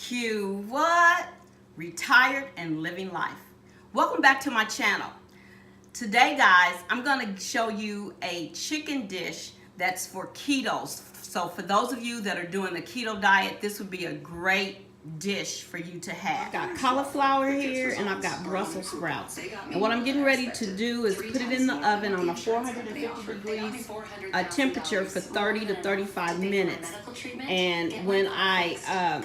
Q what? Retired and living life. Welcome back to my channel. Today, guys, I'm going to show you a chicken dish that's for ketos. So for those of you that are doing the keto diet, this would be a great dish for you to have. I've got cauliflower here and I've got Brussels sprouts. And what I'm getting ready to do is put it in the oven on a 450 degrees temperature for 30 to 35 minutes. And when I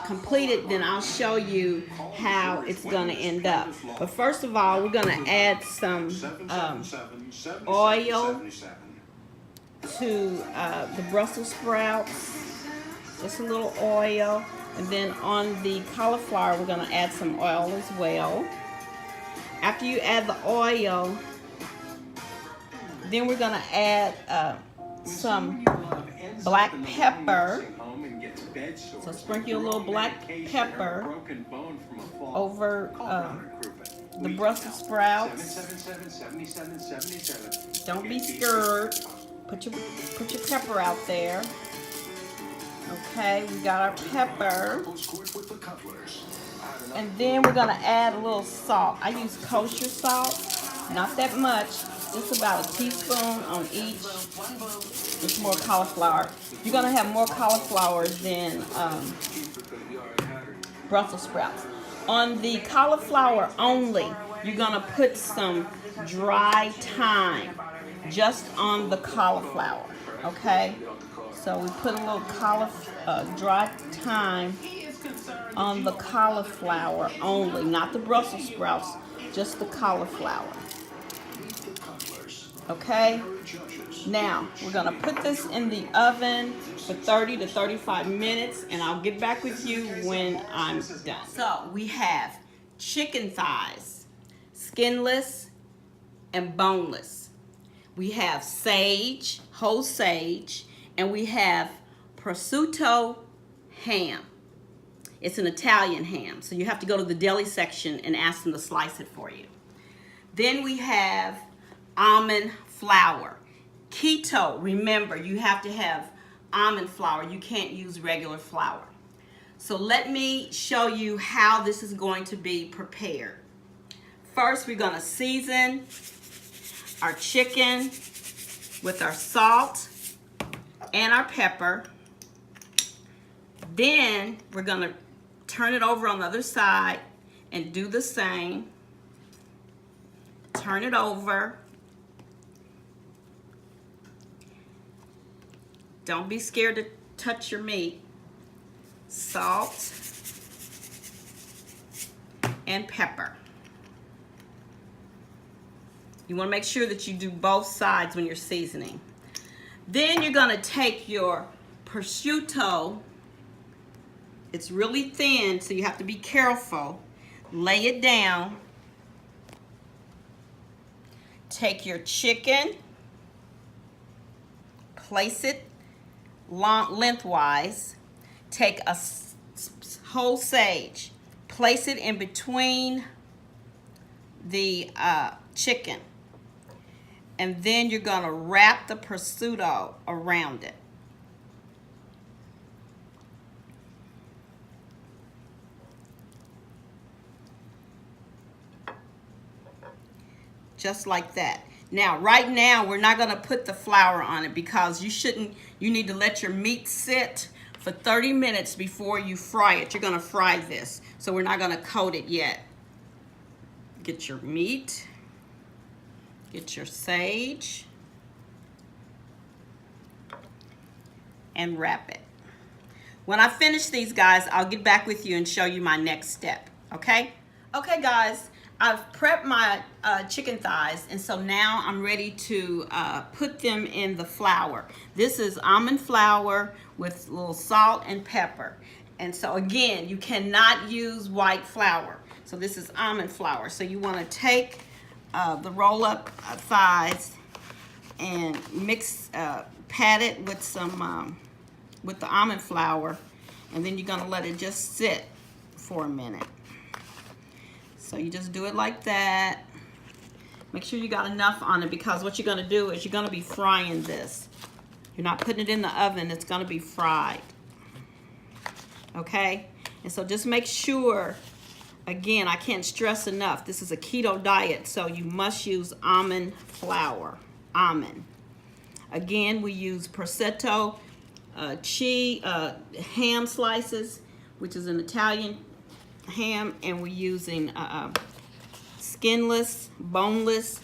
complete it, then I'll show you how it's going to end up. But first of all, we're going to add some oil to the Brussels sprouts, just a little oil. And then on the cauliflower, we're going to add some oil as well. After you add the oil, then we're going to add some black pepper. So sprinkle a little black pepper over the Brussels sprouts. Don't be scared. Put your pepper out there. Okay, we got our pepper. And then we're going to add a little salt. I use kosher salt, not that much, just about a teaspoon on each. It's more cauliflower. You're going to have more cauliflower than Brussels sprouts. On the cauliflower only, you're going to put some dry thyme just on the cauliflower, okay? So we put a little dry thyme on the cauliflower only, not the Brussels sprouts, just the cauliflower. Okay? Now, we're going to put this in the oven for 30 to 35 minutes, and I'll get back with you when I'm done. So, we have chicken thighs, skinless and boneless. We have sage, whole sage, and we have prosciutto ham. It's an Italian ham, so you have to go to the deli section and ask them to slice it for you. Then we have almond flour. Keto, remember, you have to have almond flour. You can't use regular flour. So let me show you how this is going to be prepared. First, we're going to season our chicken with our salt and our pepper. Then we're going to turn it over on the other side and do the same. Turn it over. Don't be scared to touch your meat. Salt and pepper. You want to make sure that you do both sides when you're seasoning. Then you're going to take your prosciutto. It's really thin, so you have to be careful. Lay it down. Take your chicken. Place it lengthwise. Take a whole sage. Place it in between the chicken. And then you're going to wrap the prosciutto around it. Just like that. Now, right now, we're not going to put the flour on it because you need to let your meat sit for 30 minutes before you fry it. You're going to fry this, so we're not going to coat it yet. Get your meat. Get your sage and wrap it. When I finish these, guys, I'll get back with you and show you my next step, okay? Okay, guys, I've prepped my chicken thighs, and so now I'm ready to put them in the flour. This is almond flour with a little salt and pepper. And so, again, you cannot use white flour. So this is almond flour. So you want to take the roll-up thighs and pat it with some with the almond flour, and then you're going to let it just sit for a minute. So you just do it like that. Make sure you got enough on it, because what you're going to do is you're going to be frying this. You're not putting it in the oven, it's going to be fried. Okay? And so just make sure, again, I can't stress enough, this is a keto diet, so you must use almond flour. Almond. Again, we use prosciutto, cheese, ham slices, which is an Italian ham, and we're using skinless, boneless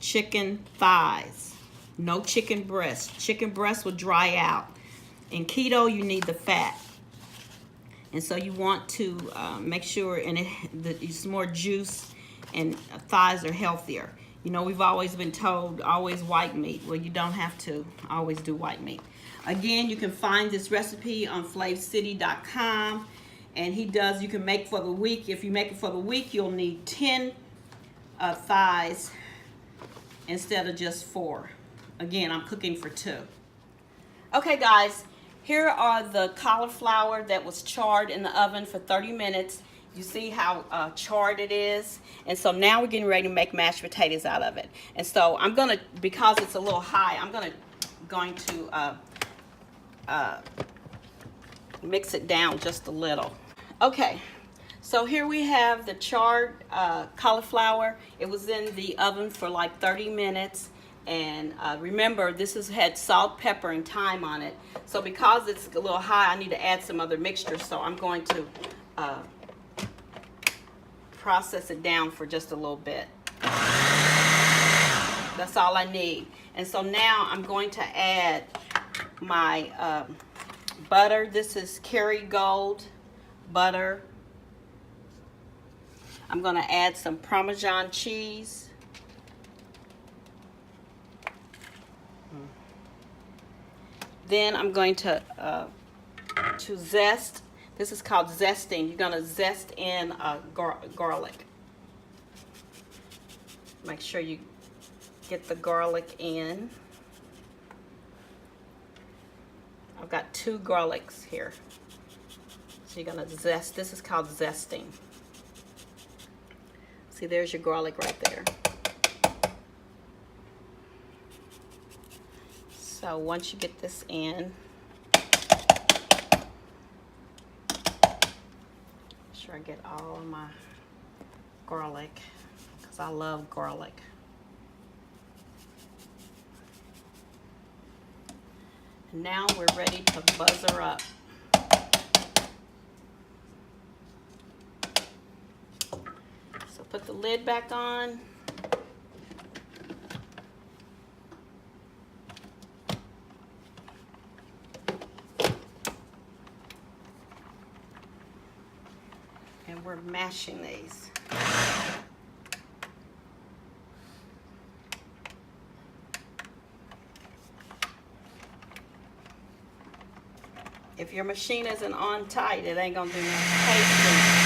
chicken thighs. No chicken breast. Chicken breast will dry out. In keto, you need the fat. And so you want to make sure that it's more juice, and thighs are healthier. You know, we've always been told, always white meat. Well, you don't have to always do white meat. Again, you can find this recipe on flavcity.com. And you can make for the week. If you make it for the week, you'll need 10 thighs instead of just 4. Again, I'm cooking for 2. Okay, guys, here are the cauliflower that was charred in the oven for 30 minutes. You see how charred it is? And so now we're getting ready to make mashed potatoes out of it. And so I'm gonna, because it's a little high, I'm going to mix it down just a little. Okay, so here we have the charred cauliflower. It was in the oven for like 30 minutes. And remember, this has had salt, pepper, and thyme on it. So because it's a little high, I need to add some other mixture. So I'm going to process it down for just a little bit. That's all I need. And so now I'm going to add my butter. This is Kerrygold butter. I'm going to add some Parmesan cheese. Then I'm going to zest. This is called zesting. You're going to zest in garlic. Make sure you get the garlic in. I've got 2 garlics here. So you're going to zest. This is called zesting. See, there's your garlic right there. So once you get this in, make sure I get all of my garlic, because I love garlic. And now we're ready to buzzer up. So put the lid back on. And we're mashing these. If your machine isn't on tight, it ain't gonna do no tasting.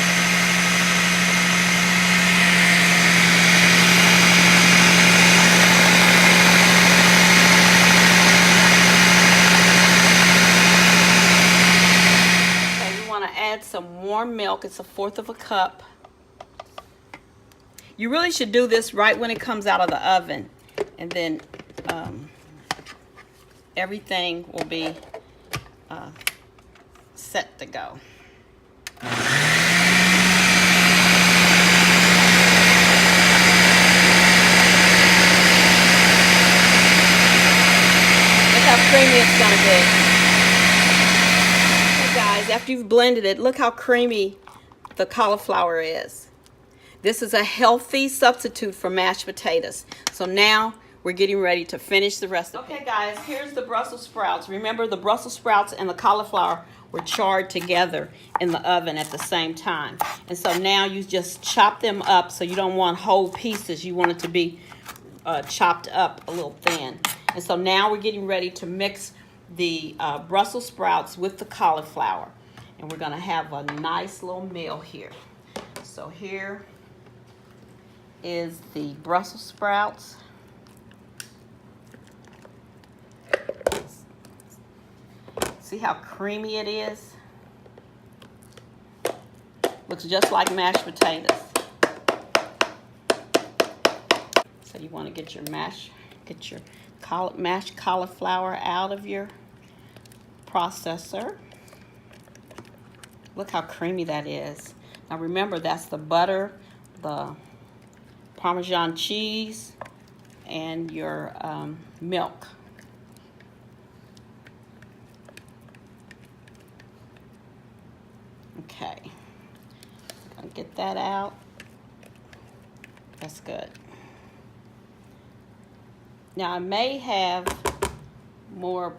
Add some warm milk. It's 1/4 cup. You really should do this right when it comes out of the oven, and then everything will be set to go. Look how creamy it's gonna be. Guys, after you've blended it, look how creamy the cauliflower is. This is a healthy substitute for mashed potatoes. So now we're getting ready to finish the recipe. Okay guys, here's the Brussels sprouts. Remember, the Brussels sprouts and the cauliflower were charred together in the oven at the same time. And so now you just chop them up. So you don't want whole pieces. You want it to be chopped up a little thin. And so now we're getting ready to mix the Brussels sprouts with the cauliflower, and we're going to have a nice little meal here. So here is the Brussels sprouts. See how creamy it is? Looks just like mashed potatoes. So you want to get your mashed cauliflower out of your processor. Look how creamy that is. Now remember, that's the butter, the Parmesan cheese, and your milk. Okay, I'm gonna get that out. That's good. Now I may have more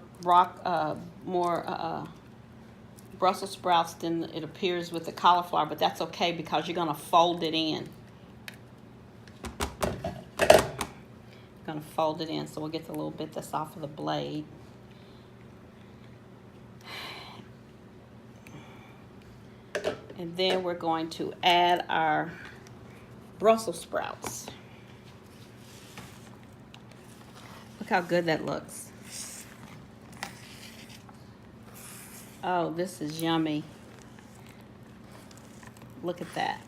Brussels sprouts than it appears with the cauliflower, but that's okay because you're gonna fold it in. Gonna fold it in so we'll get the little bit that's off of the blade. And then we're going to add our Brussels sprouts. Look how good that looks. Oh, this is yummy. Look at that.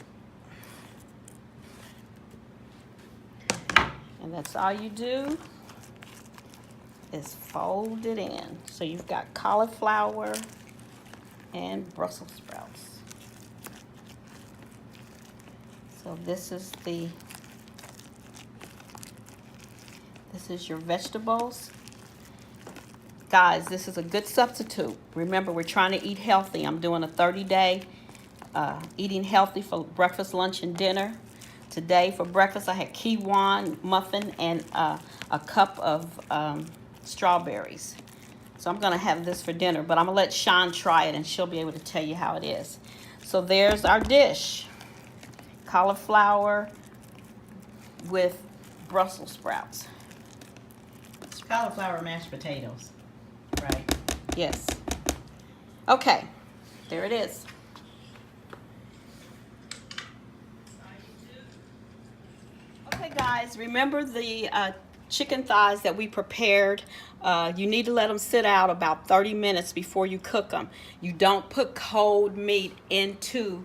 And that's all you do is fold it in. So you've got cauliflower and Brussels sprouts. So this is your vegetables. Guys, this is a good substitute. Remember, we're trying to eat healthy. I'm doing a 30-day eating healthy for breakfast, lunch, and dinner. Today for breakfast, I had quinoa muffin and a cup of strawberries. So I'm going to have this for dinner, but I'm going to let Sean try it, and she'll be able to tell you how it is. So there's our dish. Cauliflower with Brussels sprouts. It's cauliflower mashed potatoes, right? Yes. Okay, there it is. Okay, guys, remember the chicken thighs that we prepared. You need to let them sit out about 30 minutes before you cook them. You don't put cold meat into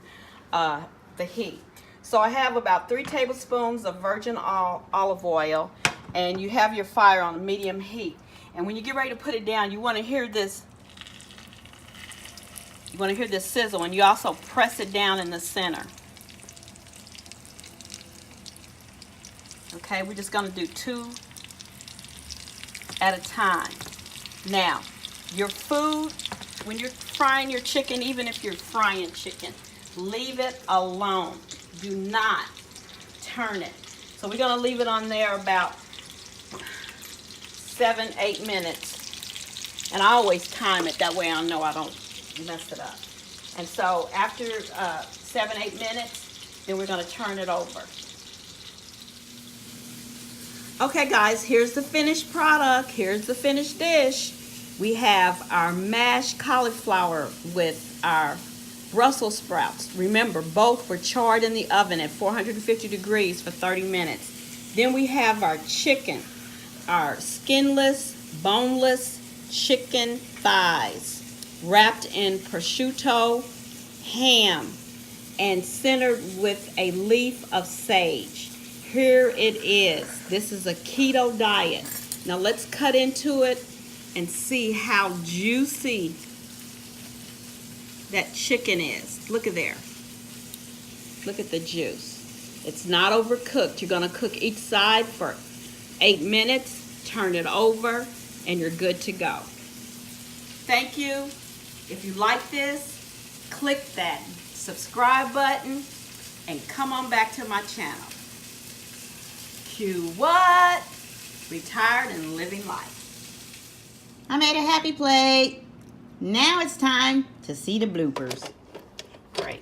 the heat. So I have about 3 tablespoons of virgin olive oil, and you have your fire on medium heat. And when you get ready to put it down, you want to hear this. You want to hear this sizzle, and you also press it down in the center. Okay, we're just going to do 2 at a time. Now, your food, when you're frying your chicken, even if you're frying chicken, leave it alone. Do not turn it. So we're going to leave it on there about 7-8 minutes. And I always time it. That way I know I don't mess it up. And so after 7-8 minutes, then we're going to turn it over. Okay, guys, here's the finished product. Here's the finished dish. We have our mashed cauliflower with our Brussels sprouts. Remember, both were charred in the oven at 450 degrees for 30 minutes. Then we have our chicken, our skinless, boneless chicken thighs, wrapped in prosciutto, ham, and centered with a leaf of sage. Here it is. This is a keto diet. Now let's cut into it and see how juicy that chicken is. Look at there. Look at the juice. It's not overcooked. You're going to cook each side for 8 minutes, turn it over, and you're good to go. Thank you. If you like this, click that subscribe button and come on back to my channel. Cue what? Retired and living life. I made a happy plate. Now it's time to see the bloopers. Great.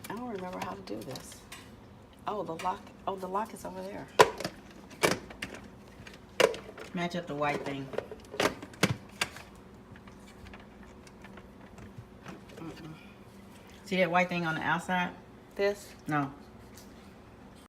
I don't remember how to do this. Oh, the lock. Oh, the lock is over there. Match up the white thing. See that white thing on the outside? This? No,